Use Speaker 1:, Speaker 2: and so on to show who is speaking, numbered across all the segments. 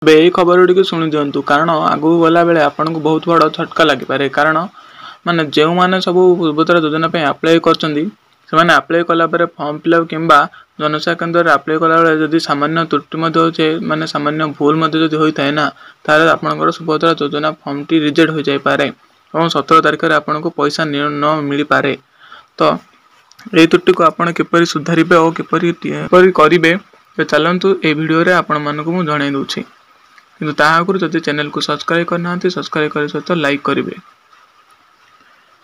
Speaker 1: यही खबर गुड़ी शुणी दिंतु कारण आगू गला बेले आपन को बहुत बड़ झटका लगी पारे कारण माने जो माने सब पूर्वोत्तर योजना आप्लाय कर आप्लाय कला फॉर्म फिलअप किंबा जनसेवा केन्द्र आप्लाय कला बेले सामान्य त्रुटि होचे माने सामान्य भूल होता है ना तार आपनकर सुभद्रा योजना फॉर्म टी रिजेक्ट हो जाय पारे और 17 तारिख में आपन को पैसा न मिल पारे। तो यही त्रुटि को आपन किपरि सुधारिबे और किपरि करिवे चलतु ए वीडियो रे आपण मानक मु जणाई दूची किंतु ता आगुरु जदि चैनल को सब्सक्राइब करना सब्सक्राइब करे सहित लाइक करेंगे।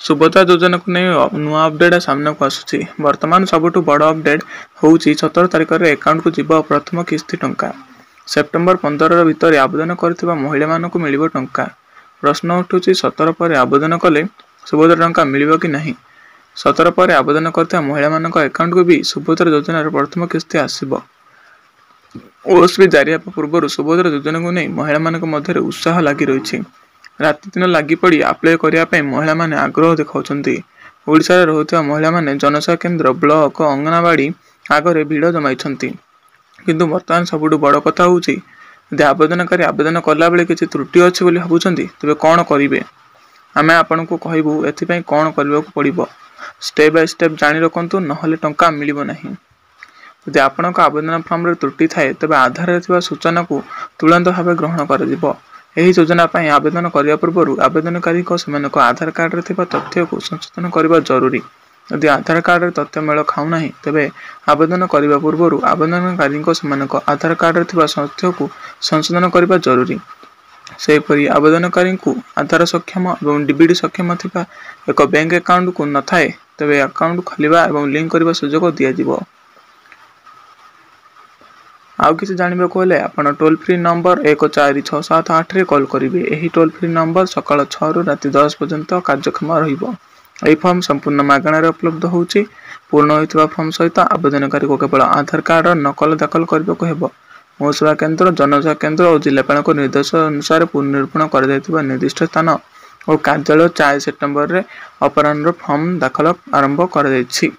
Speaker 1: सुभद्रा योजना को नहीं नुआ अपडेट सामना को आसुची वर्तमान सबुठ बड़ अपडेट होउची 17 तारिख रे अकाउंट को जीव प्रथम किस्ती टंका सेप्टेम्बर 15 भितर आवेदन करथिबा महिला मानक मिलिबो टंका। प्रश्न उठुची 17 पर आवेदन कले सुभद्रा टंका मिलिबो कि नहीं। 17 पर आवेदन करथिबा महिला मानक अकाउंट को भी सुभद्रा योजना प्रथम किस्ती आसीबो। ओएसपी जारी हेबा पूर्व सुभद्रा योजना को नहीं महिला मानक मध्य उत्साह लगी रही राति दिन लगी पड़ी आप्लाय करने महिला माने आग्रह दिखाउछन्ती। ओडिशा रे रहुथिबा महिला माने जनसेवा केन्द्र ब्लॉक अंगनवाड़ी आगरे भिड़ जमाइछन्ती किंतु वर्तमान सबुठ बड़ कथा होउची यदि आवेदनकारी आवेदन कला बेले किछि त्रुटि अछि बोली भाबुछन्ती तेबे कोन करिवे आमे आपन को कहबू एथिपई कोन करबाक पड़िबो स्टेप बाय स्टेप जानि रखंतु नहले टंका मिलिबो नाही। यदि आपनक आवेदन फॉर्म रे त्रुटि थाए तबे आधार रे थिबा सूचना को तुरंत भाव ग्रहण कर एही योजना पाई आवेदन करिया पूर्व आवेदनकारी को सेमानक आधार कार्ड रे थिबा तथ्य को संशोधन करबा जरूरी। यदि आधार कार्ड रे तथ्य मेल खाउ नाही तबे आवेदन करिया पूर्व आवेदनकारी को सेमानक आधार कार्ड रे थिबा तथ्य को संशोधन करबा जरूरी। सेपरि आवेदनकारी को आधार सक्षम एवं डीबीडी सक्षम थिबा एक बैंक अकाउंट को न थाए तबे अकाउंट खोलिबा एवं लिंक करबा सुযোগ दिया जिवो। आउ किसी जानबे को हेले आपण टोल फ्री नंबर 14678 रे कॉल करिवे। एही टोल फ्री नंबर सकाळ 6 रु राति 10 पर्यंत कार्यक्षम रहिबो। एही फॉर्म संपूर्ण मागणा रे उपलब्ध होउची। पूर्ण होइतबा फॉर्म सहित आवेदनकारी को केवल आधार कार्ड नकल दाखल करबेको हेबो। मो सेवा केन्द्र जनसेवा केन्द्र और जिलापाल को निर्देश अनुसार पुनर्निर्माण कर जायतिबा निर्दिष्ट स्थान और कार्यालय 4 सेप्टेम्बर रे अपराह्न फॉर्म दाखल आरंभ कर जायछि।